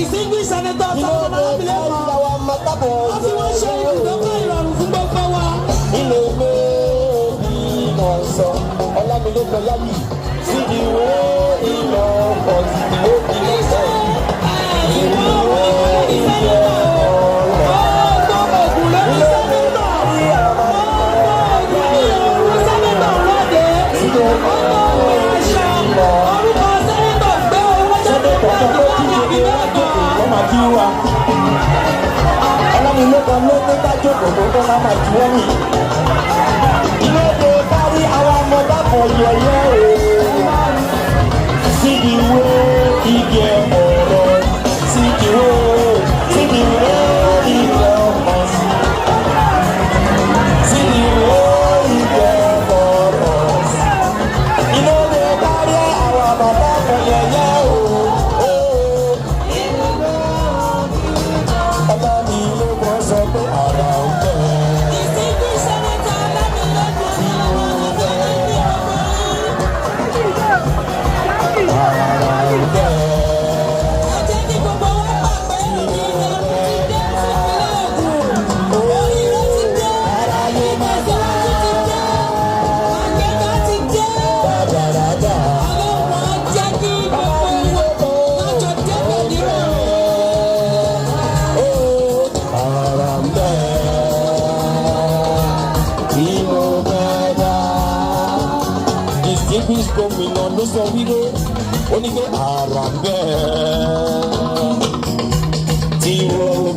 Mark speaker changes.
Speaker 1: distinguished senator Solomon Abilékọ. Àti wọ́n ṣe ìdókòwò ìrọ̀rùn fún gbogbo wa.
Speaker 2: Ilé ìwé ìmọ̀ sọ Ọlámilékan Yáyì sí ìwé ìmọ̀ ọ̀sìn ìwé ìmọ̀ sọ. Ìwé ìmọ̀ Ọlámilékan ló ní ká jókòó tó máa máa ju wọ́n yìí. Ilé èdè kárí àwọn ọmọ dábọ̀ yẹ̀yẹ́ o. Sídìwé igi ọ̀rọ̀ sídìwé igi ọmọ sí. Sídìwé igi ọ̀rọ̀ sí. Ilé èdè kárí àwọn ọmọ dábọ̀ yẹ̀yẹ́ o. Ọlámilékan sọ pé ara ń bẹ̀. Distinguished gómìnà ló sọ wípé ó ní pé àrà bẹ́ẹ̀ tí wọ́n.